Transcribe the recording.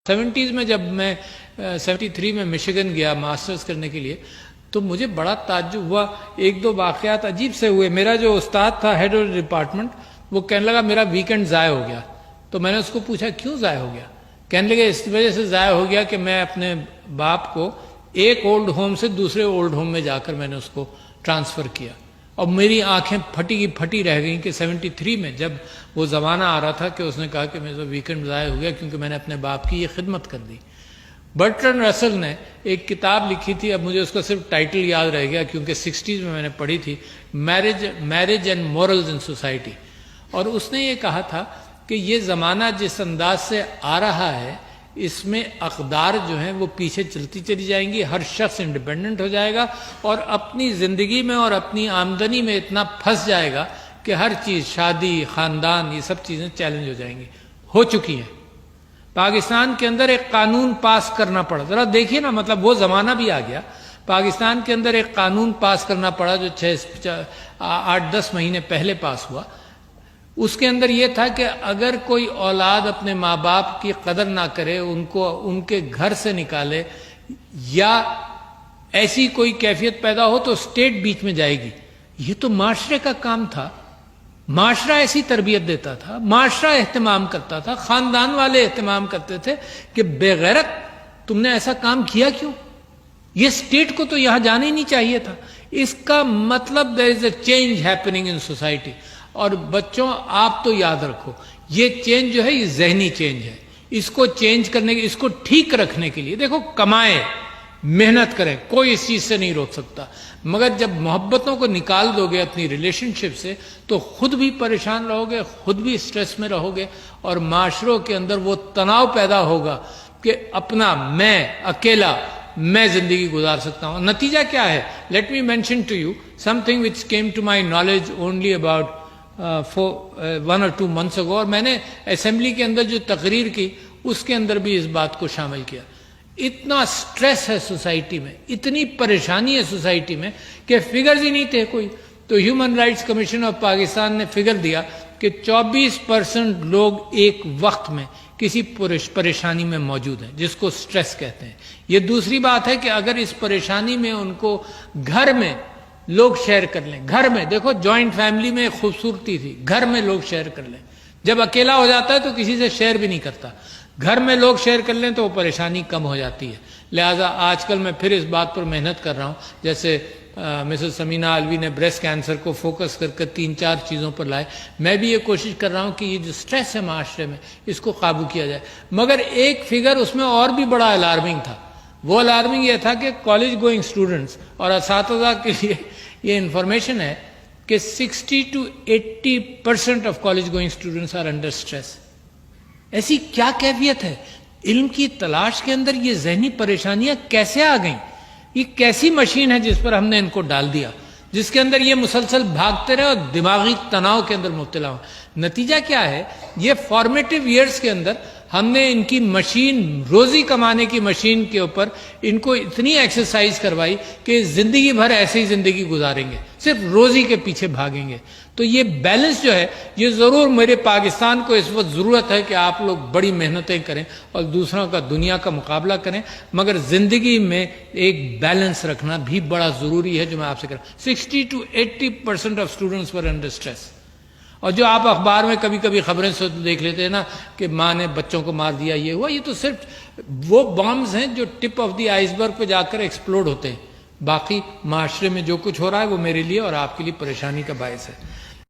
70s میں جب میں 73 میں مشیگن گیا ماسٹرز کرنے کے لیے تو مجھے بڑا تعجب ہوا. ایک دو واقعات عجیب سے ہوئے. میرا جو استاد تھا ہیڈ آف ڈپارٹمنٹ وہ کہنے لگا میرا ویکنڈ ضائع ہو گیا. تو میں نے اس کو پوچھا کیوں ضائع ہو گیا؟ کہنے لگے اس وجہ سے ضائع ہو گیا کہ میں اپنے باپ کو ایک اولڈ ہوم سے دوسرے اولڈ ہوم میں جا کر میں نے اس کو ٹرانسفر کیا. اور میری آنکھیں پھٹی کی پھٹی رہ گئیں کہ 73 میں جب وہ زمانہ آ رہا تھا کہ اس نے کہا کہ میرا ویکنڈ ضائع ہو گیا کیونکہ میں نے اپنے باپ کی یہ خدمت کر دی. برٹرن رسل نے ایک کتاب لکھی تھی, اب مجھے اس کا صرف ٹائٹل یاد رہ گیا کیونکہ 60s میں نے پڑھی تھی, marriage and morals in society. اور اس نے یہ کہا تھا کہ یہ زمانہ جس انداز سے آ رہا ہے اس میں اقدار جو ہیں وہ پیچھے چلتی چلی جائیں گی, ہر شخص انڈیپینڈنٹ ہو جائے گا اور اپنی زندگی میں اور اپنی آمدنی میں اتنا پھنس جائے گا کہ ہر چیز, شادی, خاندان, یہ سب چیزیں چیلنج ہو جائیں گی. ہو چکی ہیں. پاکستان کے اندر ایک قانون پاس کرنا پڑا, ذرا دیکھیے نا, مطلب وہ زمانہ بھی آ گیا. پاکستان کے اندر ایک قانون پاس کرنا پڑا جو 8-10 مہینے پہلے پاس ہوا. اس کے اندر یہ تھا کہ اگر کوئی اولاد اپنے ماں باپ کی قدر نہ کرے, ان کو ان کے گھر سے نکالے یا ایسی کوئی کیفیت پیدا ہو تو اسٹیٹ بیچ میں جائے گی. یہ تو معاشرے کا کام تھا. معاشرہ ایسی تربیت دیتا تھا, معاشرہ اہتمام کرتا تھا, خاندان والے اہتمام کرتے تھے کہ بے غیرت تم نے ایسا کام کیا کیوں؟ یہ اسٹیٹ کو تو یہاں جانا ہی نہیں چاہیے تھا. اس کا مطلب there is a change happening in society. اور بچوں آپ تو یاد رکھو یہ چینج جو ہے یہ ذہنی چینج ہے. اس کو چینج کرنے کے, اس کو ٹھیک رکھنے کے لیے دیکھو کمائیں, محنت کریں, کوئی اس چیز سے نہیں روک سکتا. مگر جب محبتوں کو نکال دو گے اپنی ریلیشن شپ سے تو خود بھی پریشان رہو گے, خود بھی سٹریس میں رہو گے اور معاشروں کے اندر وہ تناؤ پیدا ہوگا کہ اپنا میں اکیلا میں زندگی گزار سکتا ہوں. نتیجہ کیا ہے؟ Let me mention to you something which came to my knowledge only about 1 or 2 months ago, اور میں نے اسمبلی کے اندر جو تقریر کی اس کے اندر بھی اس بات کو شامل کیا. اتنا سٹریس ہے سوسائٹی میں, اتنی پریشانی ہے سوسائٹی میں کہ فگرز ہی نہیں تھے کوئی. تو human rights commission of Pakistan نے فگر دیا کہ 24% لوگ ایک وقت میں کسی پریشانی میں موجود ہیں جس کو سٹریس کہتے ہیں. یہ دوسری بات ہے کہ اگر اس پریشانی میں ان کو گھر میں لوگ شیئر کر لیں, گھر میں دیکھو جوائنٹ فیملی میں ایک خوبصورتی تھی, گھر میں لوگ شیئر کر لیں. جب اکیلا ہو جاتا ہے تو کسی سے شیئر بھی نہیں کرتا, گھر میں لوگ شیئر کر لیں تو وہ پریشانی کم ہو جاتی ہے. لہٰذا آج کل میں پھر اس بات پر محنت کر رہا ہوں, جیسے مسز سمینہ علوی نے بریسٹ کینسر کو فوکس کر کے 3-4 چیزوں پر لائے. میں بھی یہ کوشش کر رہا ہوں کہ یہ جو سٹریس ہے معاشرے میں اس کو قابو کیا جائے. مگر ایک فگر اس میں اور بھی بڑا الارمنگ تھا. وہ الارمنگ یہ تھا کہ کالج گوئنگ اسٹوڈنٹس اور اساتذہ کے لیے یہ انفارمیشن ہے کہ 60 to 80% of college going students are under stress. ایسی کیا کیفیت ہے؟ علم کی تلاش کے اندر یہ ذہنی پریشانیاں کیسے آ گئیں؟ یہ کیسی مشین ہے جس پر ہم نے ان کو ڈال دیا, جس کے اندر یہ مسلسل بھاگتے رہے اور دماغی تناؤ کے اندر مبتلا ہوں. نتیجہ کیا ہے؟ یہ فارمیٹیو ایئرز کے اندر ہم نے ان کی مشین, روزی کمانے کی مشین کے اوپر ان کو اتنی ایکسرسائز کروائی کہ زندگی بھر ایسے ہی زندگی گزاریں گے, صرف روزی کے پیچھے بھاگیں گے. تو یہ بیلنس جو ہے یہ ضرور میرے پاکستان کو اس وقت ضرورت ہے کہ آپ لوگ بڑی محنتیں کریں اور دوسروں کا, دنیا کا مقابلہ کریں, مگر زندگی میں ایک بیلنس رکھنا بھی بڑا ضروری ہے جو میں آپ سے کہہ رہا ہوں. 60 to 80% of students were under stress. اور جو آپ اخبار میں کبھی کبھی خبریں دیکھ لیتے ہیں نا کہ ماں نے بچوں کو مار دیا, یہ ہوا, یہ تو صرف وہ بامز ہیں جو ٹپ آف دی آئس برگ پہ جا کر ایکسپلوڈ ہوتے ہیں. باقی معاشرے میں جو کچھ ہو رہا ہے وہ میرے لیے اور آپ کے لیے پریشانی کا باعث ہے.